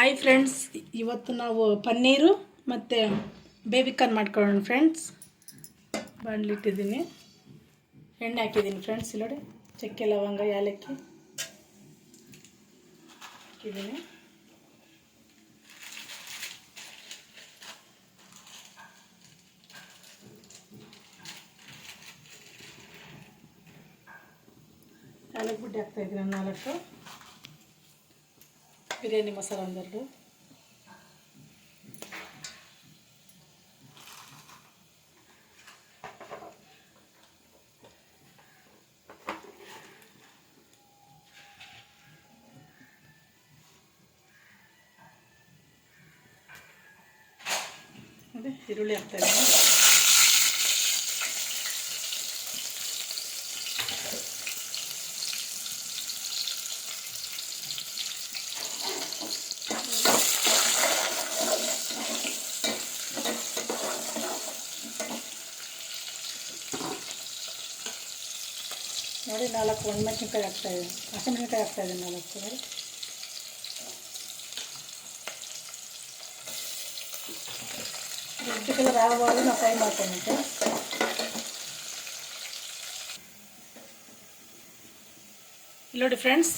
Hi friends, ಇವತ್ತು ನಾವು ಪನ್ನೀರು ಮತ್ತು ಬೇಬಿಕಾರ್ನ್ ಮಾಡ್ಕೊಳ್ಳೋಣ ಫ್ರೆಂಡ್ಸ್. ಬಾಣಲಿಟ್ಟಿದ್ದೀನಿ, ಎಣ್ಣೆ ಹಾಕಿದ್ದೀನಿ ಫ್ರೆಂಡ್ಸ್. ಇಲ್ಲೋಡಿ, ಚಕ್ಕೆ, ಲವಂಗ, ಏಲಕ್ಕಿ ಹಾಕಿದ್ದೀನಿ. ಏಲಕ್ಕಿ ಬುಡ್ಡಿ ಹಾಕ್ತಾಯಿದ್ದೀನಿ 4. ಬಿರಿಯಾನಿ ಮಸಾಲ 1. ಅದೇ ಈರುಳ್ಳಿ ಹಾಕ್ತಾಯಿದ್ದೀನಿ. ನೋಡಿ, 4 ಒಣಮೆಣಸಿನ್ಕಾಯಿ ಹಾಕ್ತಾಯಿದ್ದೀನಿ, ಹಸಿಮೆಣಸಿನ್ಕಾಯಿ ಹಾಕ್ತಾಯಿದ್ದೀನಿ 4. ರೆಡ್ ಕಲರ್ ಆಗುವಾಗ ನಾವು ಫ್ರೈ ಮಾಡ್ಕೊಂಡೆ. ನೋಡಿ ಫ್ರೆಂಡ್ಸ್,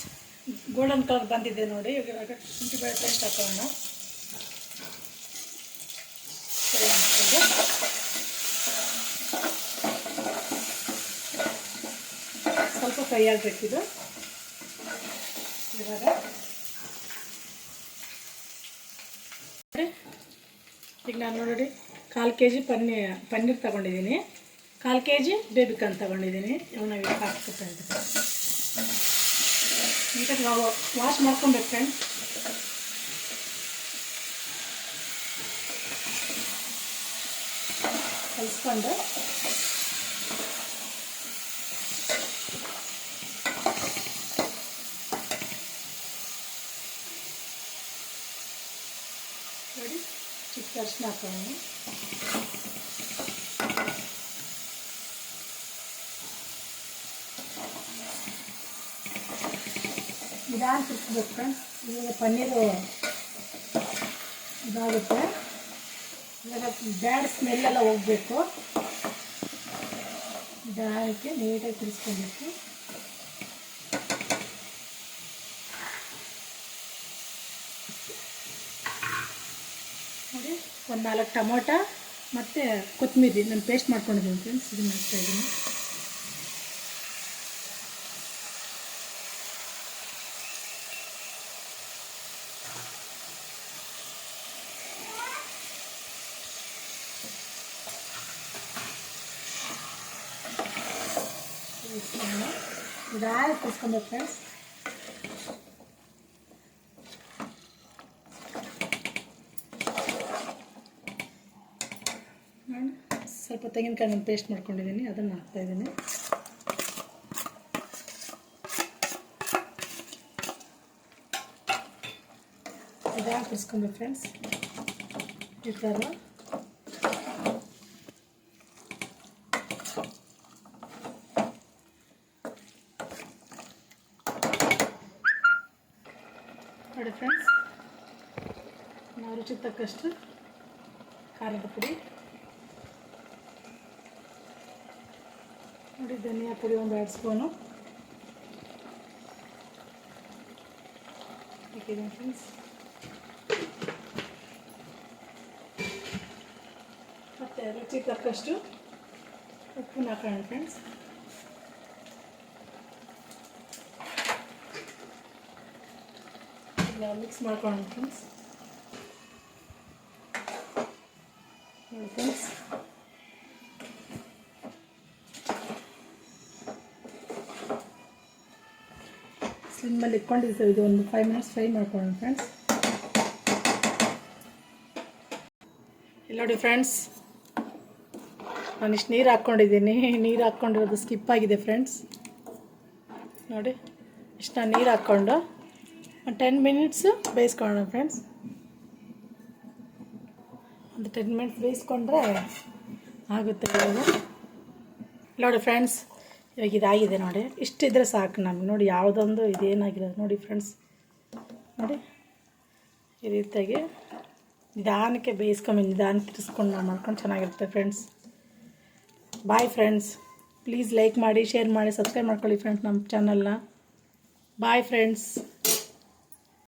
ಗೋಲ್ಡನ್ ಕಲರ್ ಬಂದಿದೆ ನೋಡಿ. ಇವಾಗ ಶುಂಠಿ ಬೆಳ್ಳುಳ್ಳಿ ಪೇಸ್ಟ್ ಹಾಕೋಣ. ಫ್ರೈ ಮಾಡ್ಕೊಂಡು ಸ್ವಲ್ಪ ಫ್ರೈ ಆಗಬೇಕಿದು. ಇವಾಗ ಈಗ ನಾನು ನೋಡಿ 1/4 kg ಪನ್ನೀರ್ ತೊಗೊಂಡಿದ್ದೀನಿ, 1/4 kg ಬೇಬಿಕಾರ್ನ್ ತೊಗೊಂಡಿದ್ದೀನಿ. ಇವನ್ನ ಹಾಕ್ಕೊತಾ ಇದ್ದೀನಿ. ನೀಟಾಗಿ ನಾವು ವಾಶ್ ಮಾಡ್ಕೊಬೇಕು ಫ್ರೆಂಡ್ಸ್. ಕಲಿಸ್ಕೊಂಡು ನೋಡಿ, ಚಿಕ್ಕ ಅರಿಶಿನ ಹಾಕೋಣ. ನಿಧಾನ ಕುದಿಸ್ಬೇಕು ಫ್ರೆಂಡ್ಸ್. ಇವಾಗ ಪನ್ನೀರು ಇದಾಗುತ್ತೆ. ಇವಾಗ ಬ್ಯಾಡ್ ಸ್ಮೆಲ್ಲೆಲ್ಲ ಹೋಗಬೇಕು. ನಿಧಾನಕ್ಕೆ ನೀಟಾಗಿ ಕುದಿಸ್ಕೊಬೇಕು. ನೋಡಿ, 4 ಟೊಮೊಟೊ ಮತ್ತು ಕೊತ್ತಂಬರಿ ನಾನು ಪೇಸ್ಟ್ ಮಾಡ್ಕೊಂಡಿದ್ದೀನಿ ಫ್ರೆಂಡ್ಸ್. ಇದನ್ನು ಹಾಕ್ತಾಯಿದ್ದೀನಿ. ನಿಧಾನ ಕುದಿಸ್ಕೊಬೇಕು ಫ್ರೆಂಡ್ಸ್. ಸ್ವಲ್ಪ ತೆಂಗಿನಕಾಯಿ ನಾನು ಪೇಸ್ಟ್ ಮಾಡ್ಕೊಂಡಿದ್ದೀನಿ, ಅದನ್ನು ಹಾಕ್ತಾಯಿದ್ದೀನಿ. ನಿಧಾನ ಕುದಿಸ್ಕೊಬೇಕು ಫ್ರೆಂಡ್ಸ್. ಈ ಥರ ನೋಡಿ ಫ್ರೆಂಡ್ಸ್, ನಾವು ರುಚಿಗೆ ತಕ್ಕಷ್ಟು ಖಾರದ ಪುಡಿ ನೋಡಿ, ಧನಿಯಾ ಪುಡಿ 1 ಸ್ಪೂನು ಹಾಕಿದ್ದೀನಿ ಫ್ರೆಂಡ್ಸ್. ಮತ್ತು ರುಚಿಗೆ ತಕ್ಕಷ್ಟು ಉಪ್ಪನ್ನು ಹಾಕೋಣ ಫ್ರೆಂಡ್ಸ್. ಮಿಕ್ಸ್ ಮಾಡ್ಕೊಳ್ಳೋಣ ಫ್ರೆಂಡ್ಸ್. ನೋಡಿ ಫ್ರೆಂಡ್ಸ್, ಸ್ಲಿಮ್ಮಲ್ಲಿ ಇಟ್ಕೊಂಡಿದ್ದೀವಿ. ಇದು ಒಂದು 5 ಮಿನಿಟ್ಸ್ ಫ್ರೈ ಮಾಡ್ಕೊಳ್ಳೋಣ ಫ್ರೆಂಡ್ಸ್. ಇಲ್ಲಿ ನೋಡಿ ಫ್ರೆಂಡ್ಸ್, ನಾನು ಇಷ್ಟು ನೀರು ಹಾಕ್ಕೊಂಡಿದ್ದೀನಿ. ನೀರು ಹಾಕ್ಕೊಂಡಿರೋದು ಸ್ಕಿಪ್ ಆಗಿದೆ ಫ್ರೆಂಡ್ಸ್. ನೋಡಿ, ಇಷ್ಟು ನಾನು ನೀರು ಹಾಕ್ಕೊಂಡು 10 ಮಿನಿಟ್ಸು ಬೇಯಿಸ್ಕೊಳ್ಳೋಣ ಫ್ರೆಂಡ್ಸ್. ಒಂದು 10 ಮಿನಿಟ್ಸ್ ಬೇಯಿಸ್ಕೊಂಡ್ರೆ ಆಗುತ್ತೆ. ನೋಡಿ ಫ್ರೆಂಡ್ಸ್, ಇವಾಗ ಇದಾಗಿದೆ ನೋಡಿ. ಇಷ್ಟಿದ್ರೆ ಸಾಕು ನಮ್ಗೆ. ನೋಡಿ, ಯಾವುದೊಂದು ಇದೇನಾಗಿರೋದು ನೋಡಿ ಫ್ರೆಂಡ್ಸ್. ನೋಡಿ, ಈ ರೀತಿಯಾಗಿ ನಿಧಾನಕ್ಕೆ ಬೇಯಿಸ್ಕೊಂಡು ನಿಧಾನಕ್ಕೆ ತಿರ್ಸ್ಕೊಂಡು ನಾವು ಮಾಡ್ಕೊಂಡು ಚೆನ್ನಾಗಿರುತ್ತೆ friends. Bye friends. Please like ಮಾಡಿ, ಶೇರ್ ಮಾಡಿ, ಸಬ್ಸ್ಕ್ರೈಬ್ ಮಾಡ್ಕೊಳ್ಳಿ ಫ್ರೆಂಡ್ಸ್ ನಮ್ಮ ಚಾನಲ್ನ. Bye friends.